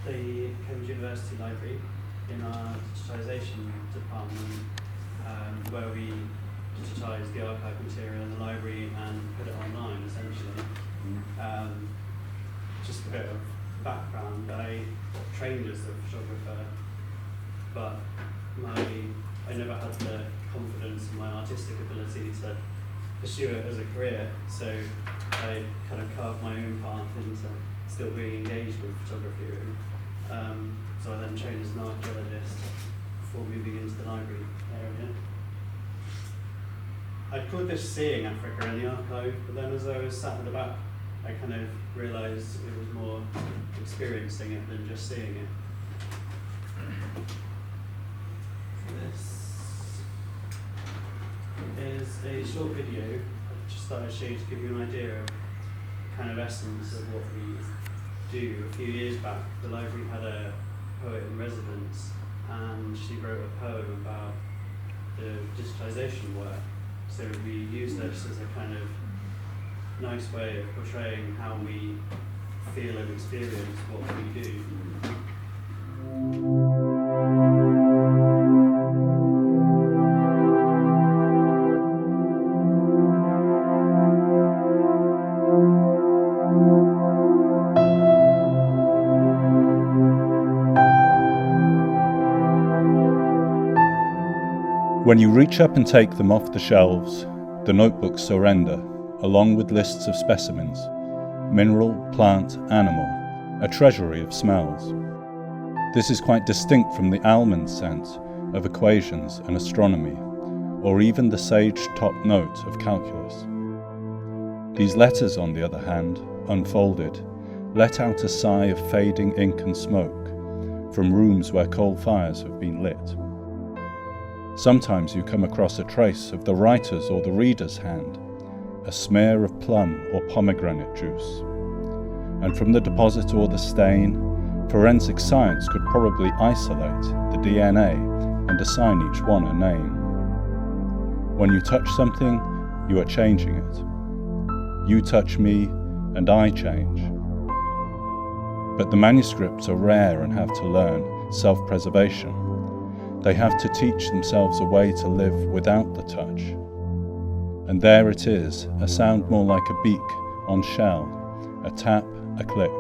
the Cambridge University Library in our digitisation department, where we digitise the archive material in the library and put it online, essentially. Just a bit of background, I trained as a photographer, but I never had the confidence in my artistic ability to pursue it as a career, so I kind of carved my own path into still being engaged with photography. So I then trained as an archaeologist before moving into the library area. I called this Seeing Africa in the archive, but then as I was sat at the back, I kind of realised it was more experiencing it than just seeing it. This is a short video I just thought I'd show you to give you an idea of the kind of essence of what we do. A few years back, the library had a poet in residence, and she wrote a poem about the digitisation work. So we use this as a kind of nice way of portraying how we feel and experience what we do. When you reach up and take them off the shelves, the notebooks surrender, along with lists of specimens, mineral, plant, animal, a treasury of smells. This is quite distinct from the almond scent of equations and astronomy, or even the sage top note of calculus. These letters, on the other hand, unfolded, let out a sigh of fading ink and smoke from rooms where coal fires have been lit. Sometimes you come across a trace of the writer's or the reader's hand, a smear of plum or pomegranate juice. And from the deposit or the stain, forensic science could probably isolate the DNA and assign each one a name. When you touch something, you are changing it. You touch me, and I change. But the manuscripts are rare and have to learn self-preservation. They have to teach themselves a way to live without the touch. And there it is, a sound more like a beak on shell, a tap, a click.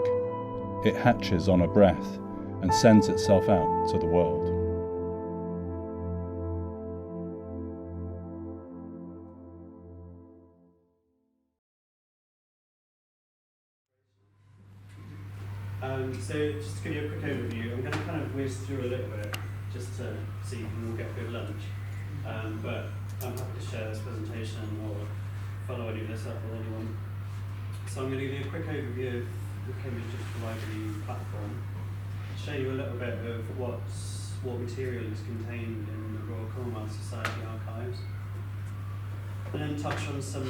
It hatches on a breath and sends itself out to the world. So just to give you a quick overview, I'm going to kind of whiz through a little bit just to see if we all get a good lunch. But I'm happy to share this presentation or follow any of this up with anyone. So I'm going to give you a quick overview of the Cambridge Digital Library platform, show you a little bit of what material is contained in the Royal Commonwealth Society archives, and then touch on some of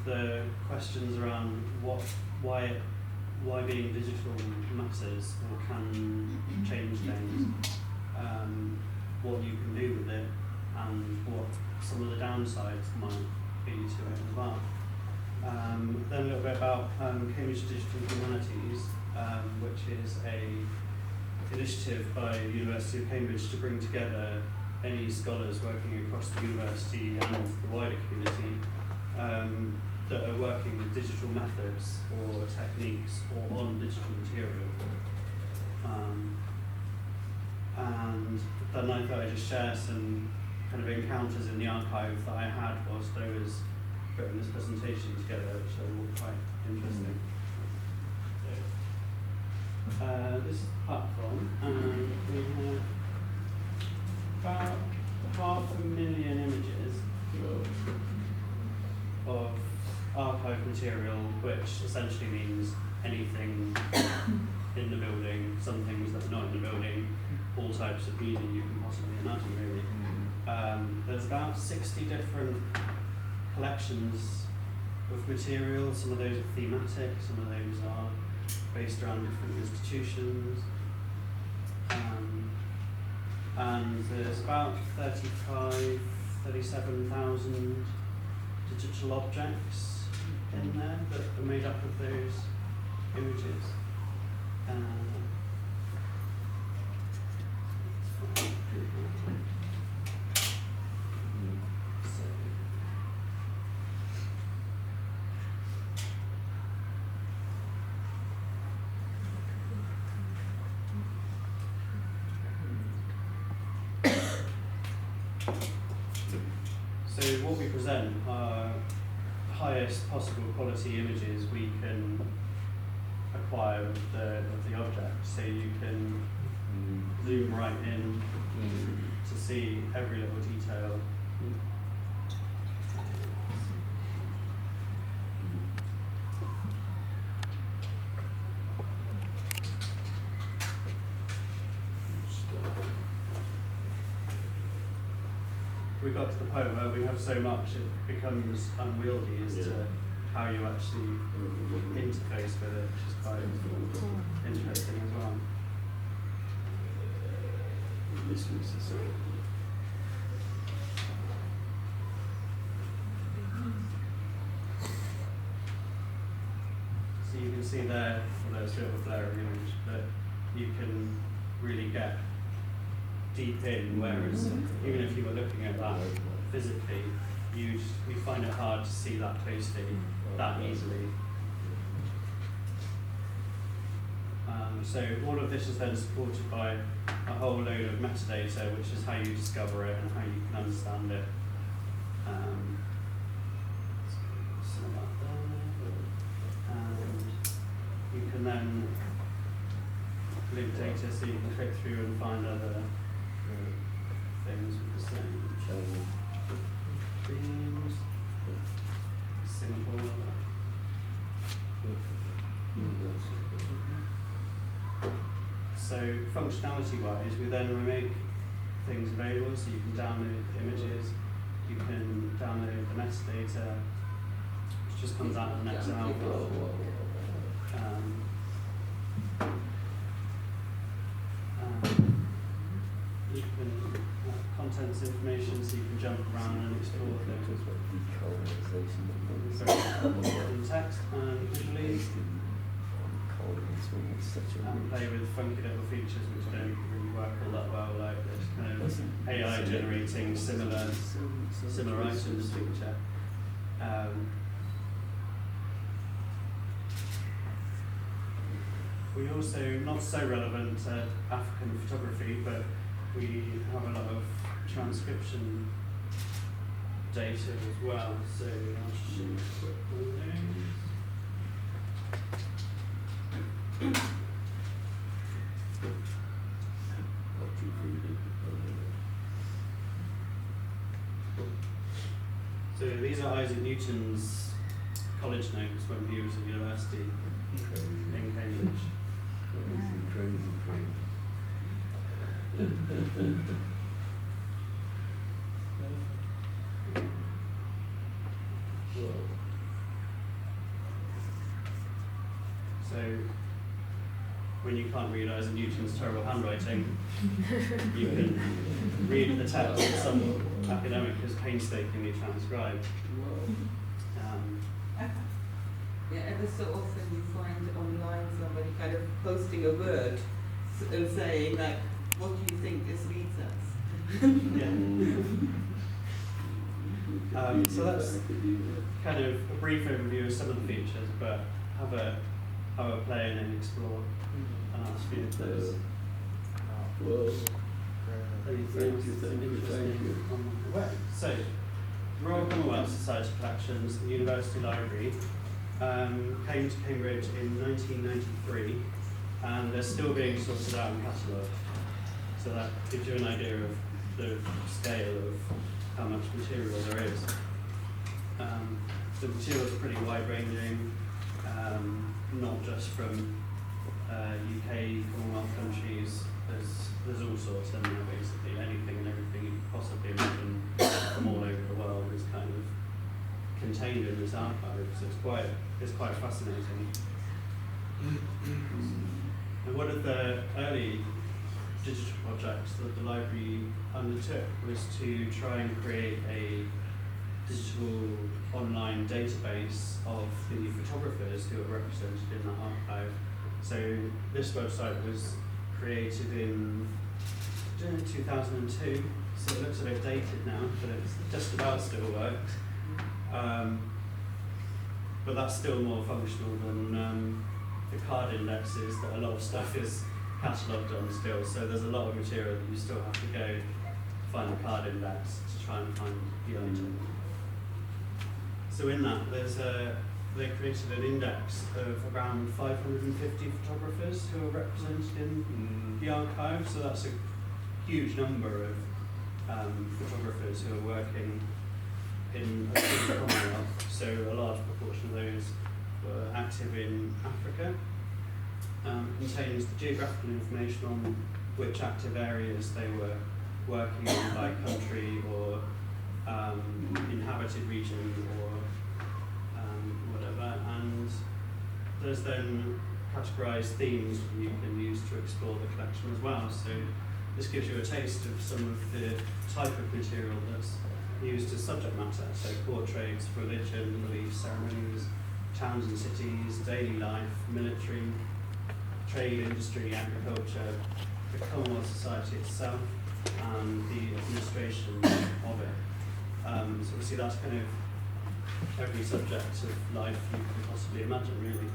the questions around why being digital matters or can change things, what you can do with it, and what some of the downsides might be to it as well. Then a little bit about Cambridge Digital Humanities, which is an initiative by the University of Cambridge to bring together any scholars working across the university and the wider community that are working with digital methods or techniques or on digital material. And then I thought I'd just share some kind of encounters in the archive that I had whilst I was putting this presentation together, which are all quite interesting. So, this is the platform, and we have about 500,000 images of archive material, which essentially means anything in the building, some things that are not in the building, all types of media you can possibly imagine, really. There's about 60 different collections of material. Some of those are thematic, some of those are based around different institutions. And there's about 37,000 digital objects in there that are made up of those images. So what we present are highest possible quality images we can acquire of the object. So you can zoom right in to see every little detail. We got to the point where we have so much it becomes unwieldy as to how you actually interface with it, which is quite interesting as well. So you can see there, although it's a bit of a blurry image, but you can really get deep in, whereas even if you were looking at that physically, you find it hard to see that closely, that easily. So all of this is then supported by a whole load of metadata, which is how you discover it and how you can understand it. So that there. And you can then link data so you can click through and find other things with the same themes, simple. So functionality-wise, we make things available, so you can download the images, you can download the metadata, which just comes out of an Excel file. You can contents information, so you can jump around and explore things in text and visually, and play with funky little features which don't really work all that well, like this kind of AI generating similar items feature. We also, not so relevant to African photography, but we have a lot of transcription data as well. So I'll show you a quick one there. So these are Isaac Newton's college notes when he was at university in Cambridge. Crazy. So when you can't read Isaac Newton's terrible handwriting, you can read the text that some academic has painstakingly transcribed. Yeah, ever so often you find online somebody kind of posting a word saying like, what do you think this reads as? So that's kind of a brief overview of some of the features, but have a play and then explore and ask for your those. Well, Anything else interesting on the web? So, Royal Commonwealth Society collections, the University Library, came to Cambridge in 1993, and they're still being sorted out and catalogued. So that gives you an idea of the scale of how much material there is. The materials are pretty wide-ranging, not just from UK, Commonwealth countries. There's all sorts in there, basically. Anything and everything you could possibly imagine from all over the world is kind of contained in this archive, so it's quite fascinating. And one of the early digital projects that the library undertook was to try and create a digital online database of the photographers who are represented in that archive. So this website was created in 2002, so it looks a bit dated now, but it's just about still works. But that's still more functional than the card indexes that a lot of stuff is catalogued on still. So there's a lot of material that you still have to go find the card index to try and find the item. So in that, they created an index of around 550 photographers who are represented in the archive. So that's a huge number of photographers who are working in the Commonwealth. So a large proportion of those were active in Africa. Contains the geographical information on which active areas they were working in by country or inhabited region or whatever, and there's then categorised themes that you can use to explore the collection as well. So this gives you a taste of some of the type of material that's used as subject matter, so portraits, religion, beliefs, ceremonies, towns and cities, daily life, military, trade, industry, agriculture, the Commonwealth Society itself, and the administration of it. So obviously that's kind of every subject of life you can possibly imagine, really.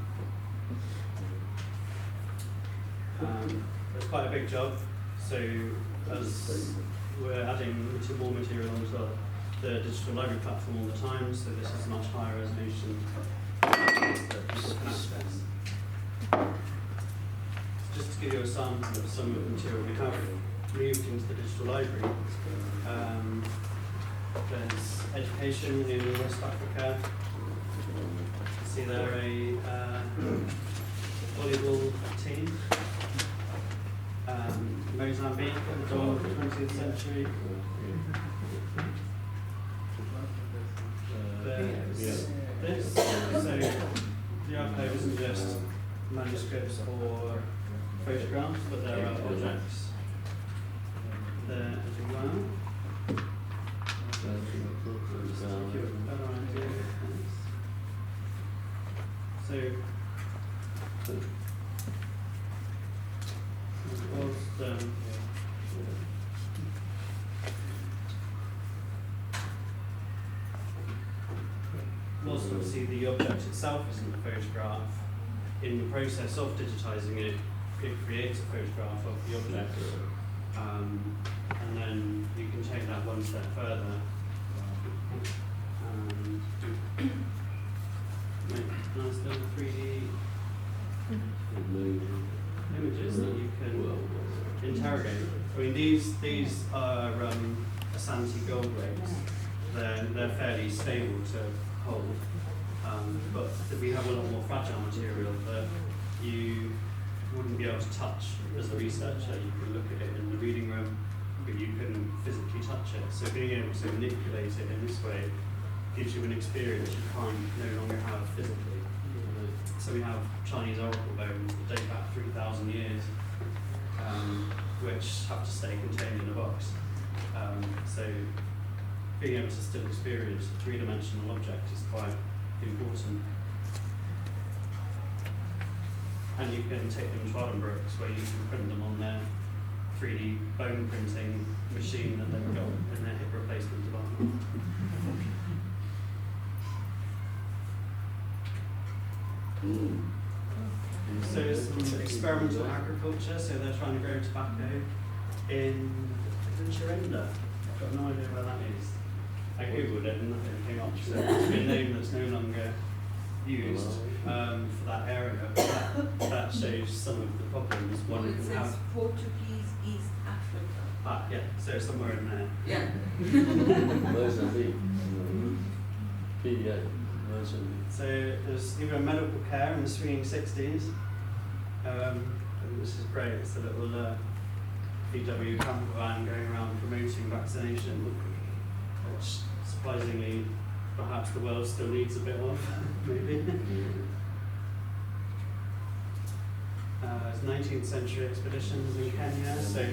It's quite a big job, so as we're adding more material onto the digital library platform all the time, so this is much higher resolution that people can access. Just to give you a sample of some of the material we have moved into the digital library. There's education in West Africa. You see there a volleyball team. Mozambique at the dawn of the 20th century. There's this. So the archive isn't just manuscripts or photographs, but there are objects there as well. Just to give you a better idea. So whilst obviously the object itself isn't a photograph, in the process of digitising it, it creates a photograph of the object. And then you can take that one step further and make nice little 3D images that you can interrogate. I mean, these are Asante gold rates. They're fairly stable to hold, but we have a lot more fragile material that you wouldn't be able to touch as a researcher. You could look at it in the reading room, but you couldn't physically touch it. So being able to manipulate it in this way gives you an experience you can't no longer have physically. So we have Chinese oracle bones that date back 3,000 years, which have to stay contained in a box. So being able to still experience a three-dimensional object is quite important. And you can take them to Addenbrooke's where you can print them on their 3D bone printing machine that they've got in their hip replacement department. So it's some experimental agriculture, so they're trying to grow tobacco in Corrigan. I've got no idea where that is. I googled it and nothing came up, so it's a name that's no longer used for that area. That shows some of the problems one Well, it can says have. Portuguese East Africa. Yeah, so somewhere in there. Yeah. Mozambique. PDA. Mozambique. So there's even medical care in the swinging 60s. And this is great. It's a little VW camper van going around promoting vaccination, which surprisingly perhaps the world still needs a bit of, maybe. There's 19th century expeditions in Kenya, so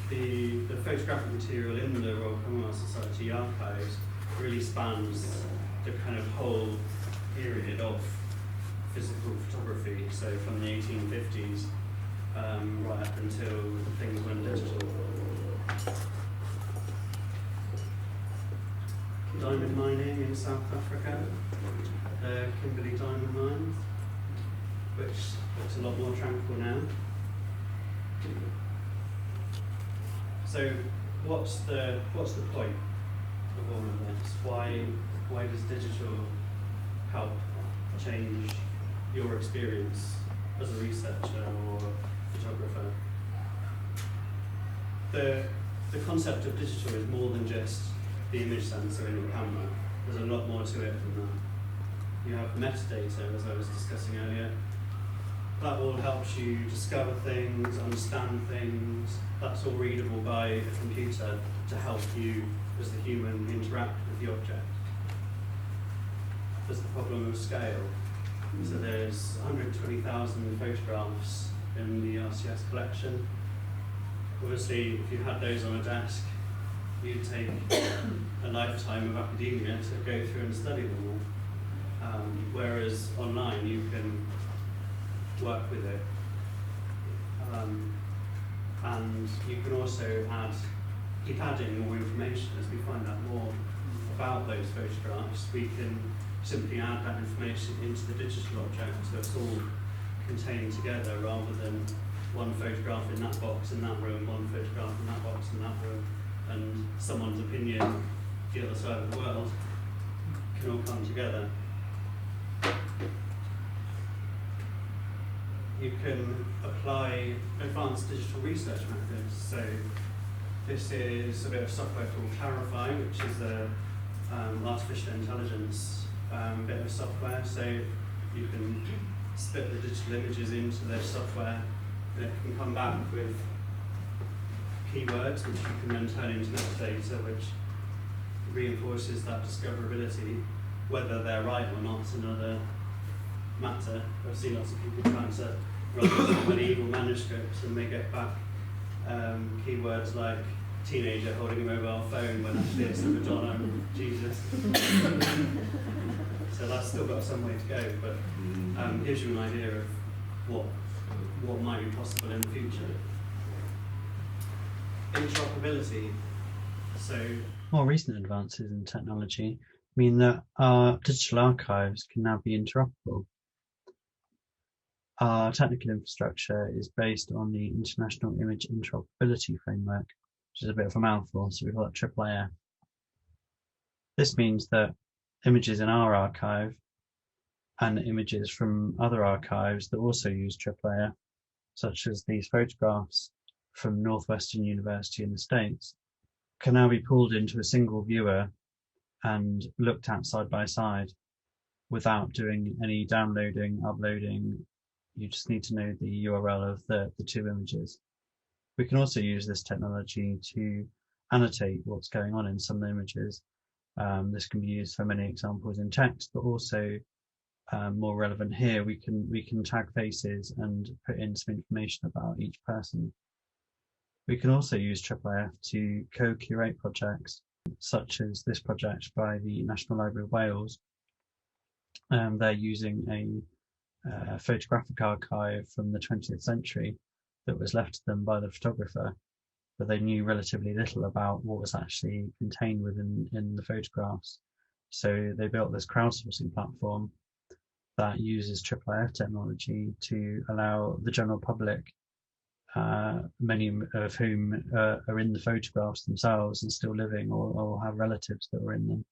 the photographic material in the Royal Commonwealth Society archives really spans the kind of whole period of physical photography, so from the 1850s right up until things went digital. Diamond mining in South Africa, Kimberley diamond mines, which looks a lot more tranquil now. So, what's the point of all of this? Why does digital help change your experience as a researcher or photographer? The concept of digital is more than just the image sensor in your camera. There's a lot more to it than that. You have metadata, as I was discussing earlier. That all helps you discover things, understand things. That's all readable by a computer to help you as the human interact with the object. There's the problem of scale. So there's 120,000 photographs in the RCS collection. Obviously, if you had those on a desk, you'd take a lifetime of academia to go through and study them all. Whereas online, you can work with it. And you can also keep adding more information as we find out more about those photographs. We can simply add that information into the digital object so it's all contained together rather than one photograph in that box in that room, one photograph in that box in that room, and someone's opinion the other side of the world can all come together. You can apply advanced digital research methods. So this is a bit of software called Clarify, which is a artificial intelligence bit of software. So you can split the digital images into their software, and it can come back with keywords, which you can then turn into metadata, which reinforces that discoverability. Whether they're right or not is another matter. I've seen lots of people trying to write medieval manuscripts and they get back keywords like teenager holding a mobile phone when actually it's the Madonna and Jesus. So that's still got some way to go, but gives you an idea of what might be possible in the future. Interoperability. So more recent advances in technology mean that our digital archives can now be interoperable. Our technical infrastructure is based on the International Image Interoperability Framework, which is a bit of a mouthful, so we've got AAAF. This means that images in our archive and images from other archives that also use AAAF, such as these photographs from Northwestern University in the States, can now be pulled into a single viewer and looked at side by side without doing any downloading, uploading. You just need to know the URL of the two images. We can also use this technology to annotate what's going on in some of the images. This can be used for many examples in text, but also more relevant here, we can tag faces and put in some information about each person. We can also use AAAF to co-curate projects, such as this project by the National Library of Wales. They're using a photographic archive from the 20th century that was left to them by the photographer, but they knew relatively little about what was actually contained within the photographs. So they built this crowdsourcing platform that uses AAAF technology to allow the general public, many of whom are in the photographs themselves and still living or have relatives that were in them,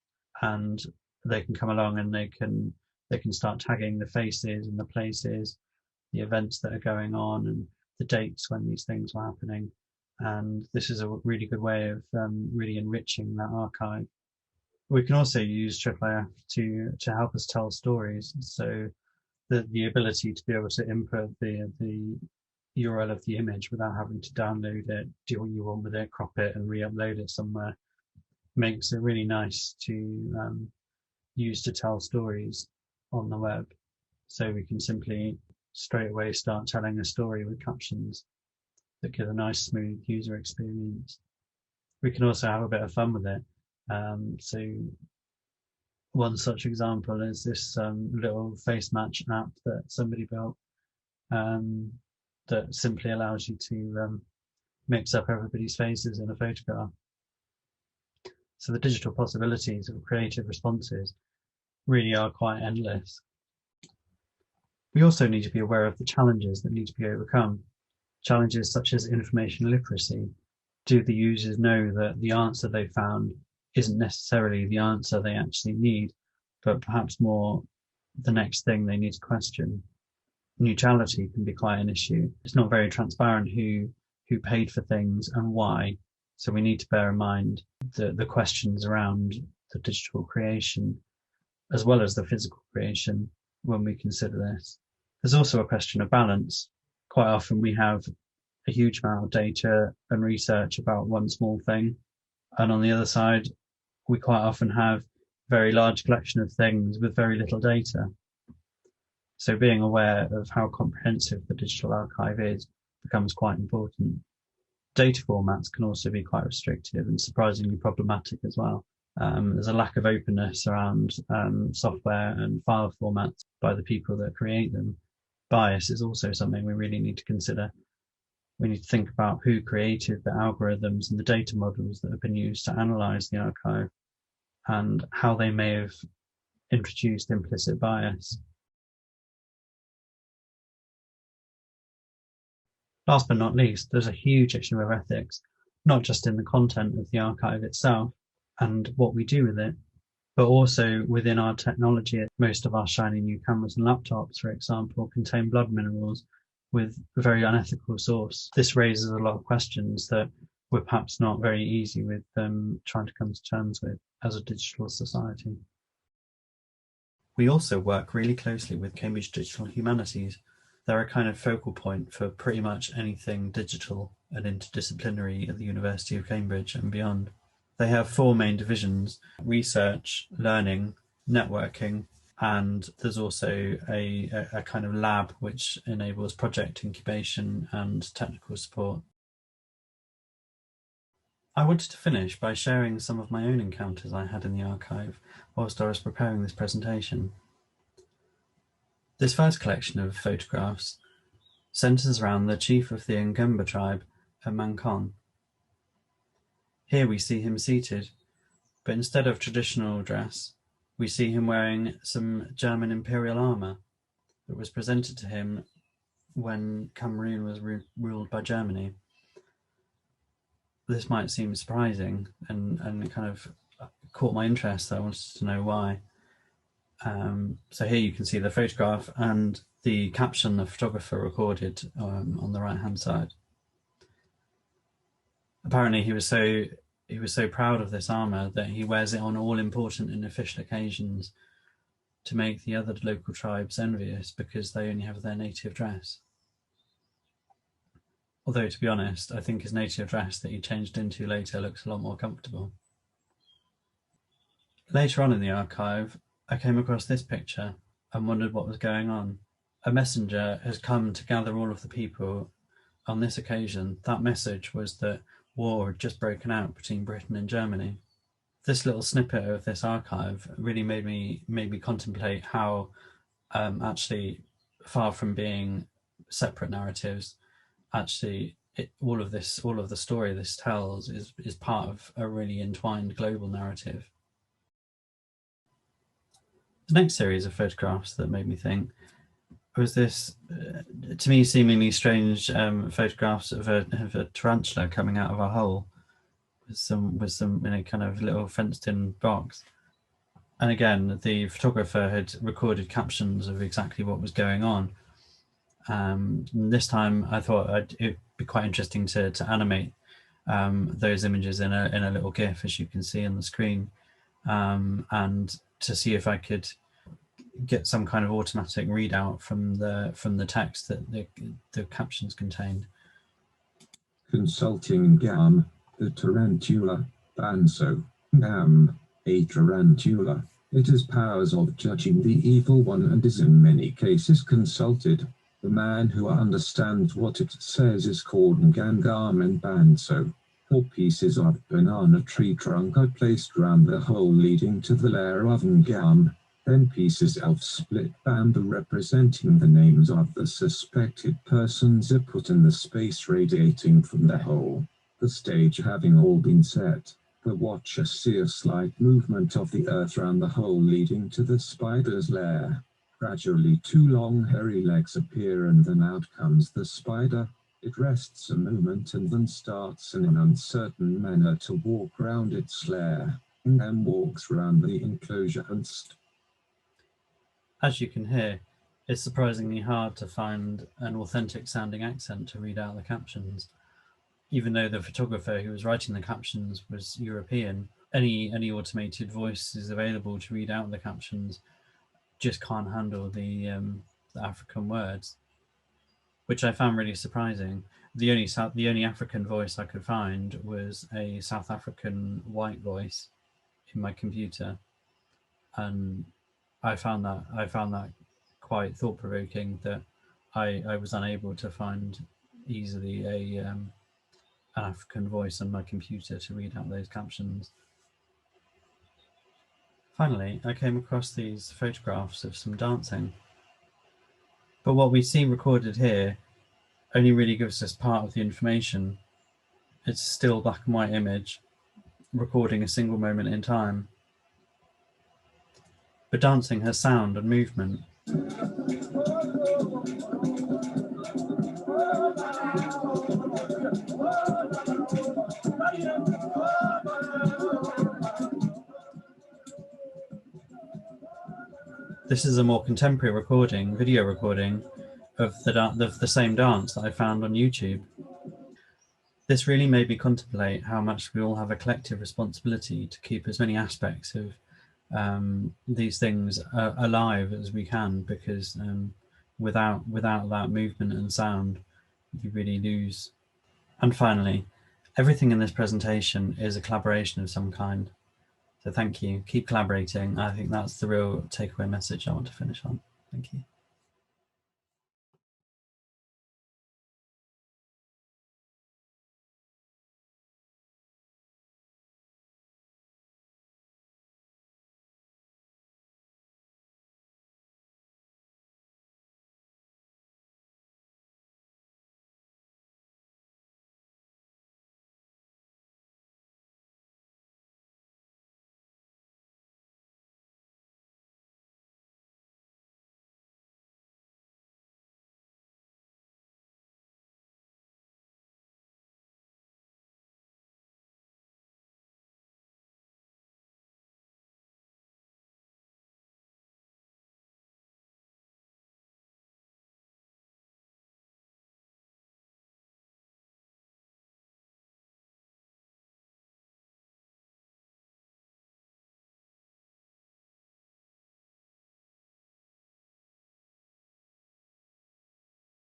and they can come along and they can start tagging the faces and the places, the events that are going on and the dates when these things were happening. And this is a really good way of really enriching that archive. We can also use AAAF to help us tell stories. So the ability to be able to input the URL of the image without having to download it, do what you want with it, crop it and re-upload it somewhere, makes it really nice to use to tell stories on the web. So we can simply straight away start telling a story with captions that give a nice smooth user experience. We can also have a bit of fun with it. So one such example is this little face match app that somebody built that simply allows you to mix up everybody's faces in a photograph. So the digital possibilities of creative responses really are quite endless. We also need to be aware of the challenges that need to be overcome. Challenges such as information literacy. Do the users know that the answer they found isn't necessarily the answer they actually need, but perhaps more the next thing they need to question? Neutrality can be quite an issue. It's not very transparent who paid for things and why. So we need to bear in mind the questions around the digital creation as well as the physical creation when we consider this. There's also a question of balance. Quite often we have a huge amount of data and research about one small thing. And on the other side, we quite often have a very large collection of things with very little data. So being aware of how comprehensive the digital archive is becomes quite important. Data formats can also be quite restrictive and surprisingly problematic as well. There's a lack of openness around software and file formats by the people that create them. Bias is also something we really need to consider. We need to think about who created the algorithms and the data models that have been used to analyze the archive and how they may have introduced implicit bias. Last but not least, there's a huge issue of ethics, not just in the content of the archive itself and what we do with it, but also within our technology. Most of our shiny new cameras and laptops, for example, contain blood minerals with a very unethical source. This raises a lot of questions that we're perhaps not very easy with trying to come to terms with as a digital society. We also work really closely with Cambridge Digital Humanities. They're a kind of focal point for pretty much anything digital and interdisciplinary at the University of Cambridge and beyond. They have 4 main divisions: research, learning, networking, and there's also a kind of lab which enables project incubation and technical support. I wanted to finish by sharing some of my own encounters I had in the archive whilst I was preparing this presentation. This first collection of photographs centres around the chief of the Ngamba tribe at Mankon. Here we see him seated, but instead of traditional dress, we see him wearing some German imperial armour that was presented to him when Cameroon was ruled by Germany. This might seem surprising and it kind of caught my interest, so I wanted to know why. So here you can see the photograph and the caption the photographer recorded on the right hand side. Apparently he was so proud of this armour that he wears it on all important and official occasions to make the other local tribes envious because they only have their native dress. Although, to be honest, I think his native dress that he changed into later looks a lot more comfortable. Later on in the archive, I came across this picture and wondered what was going on. A messenger has come to gather all of the people. On this occasion, that message was that war had just broken out between Britain and Germany. This little snippet of this archive really made me contemplate how actually, far from being separate narratives, actually all of the story this tells is part of a really entwined global narrative. The next series of photographs that made me think was this, to me, seemingly strange photographs of a tarantula coming out of a hole with some in a kind of little fenced-in box. And again, the photographer had recorded captions of exactly what was going on. This time, I thought it'd be quite interesting to animate those images in a little GIF, as you can see on the screen, and to see if I could get some kind of automatic readout from the text that the captions contained. Consulting Ngam, the tarantula, Banso, Ngam, a tarantula. It has powers of judging the evil one and is in many cases consulted. The man who understands what it says is called Ngangam and Banso. 4 pieces of banana tree trunk are placed round the hole leading to the lair of Ngam. Then pieces of split bamboo representing the names of the suspected persons are put in the space radiating from the hole. The stage having all been set, the watcher sees a slight movement of the earth round the hole leading to the spider's lair. Gradually 2 long hairy legs appear and then out comes the spider. It rests a moment and then starts in an uncertain manner to walk round its lair, and then walks round the enclosure and As you can hear, it's surprisingly hard to find an authentic sounding accent to read out the captions. Even though the photographer who was writing the captions was European, any automated voice is available to read out the captions just can't handle the African words, which I found really surprising. The only African voice I could find was a South African white voice in my computer, and I found that quite thought provoking that I was unable to find easily an African voice on my computer to read out those captions. Finally, I came across these photographs of some dancing. But what we see recorded here only really gives us part of the information. It's a still black and white image, recording a single moment in time. But dancing has sound and movement. This is a more contemporary recording, video recording, of the same dance that I found on YouTube. This really made me contemplate how much we all have a collective responsibility to keep as many aspects of these things alive as we can, because without that movement and sound, you really lose. And finally, everything in this presentation is a collaboration of some kind. So thank you. Keep collaborating. I think that's the real takeaway message I want to finish on. Thank you.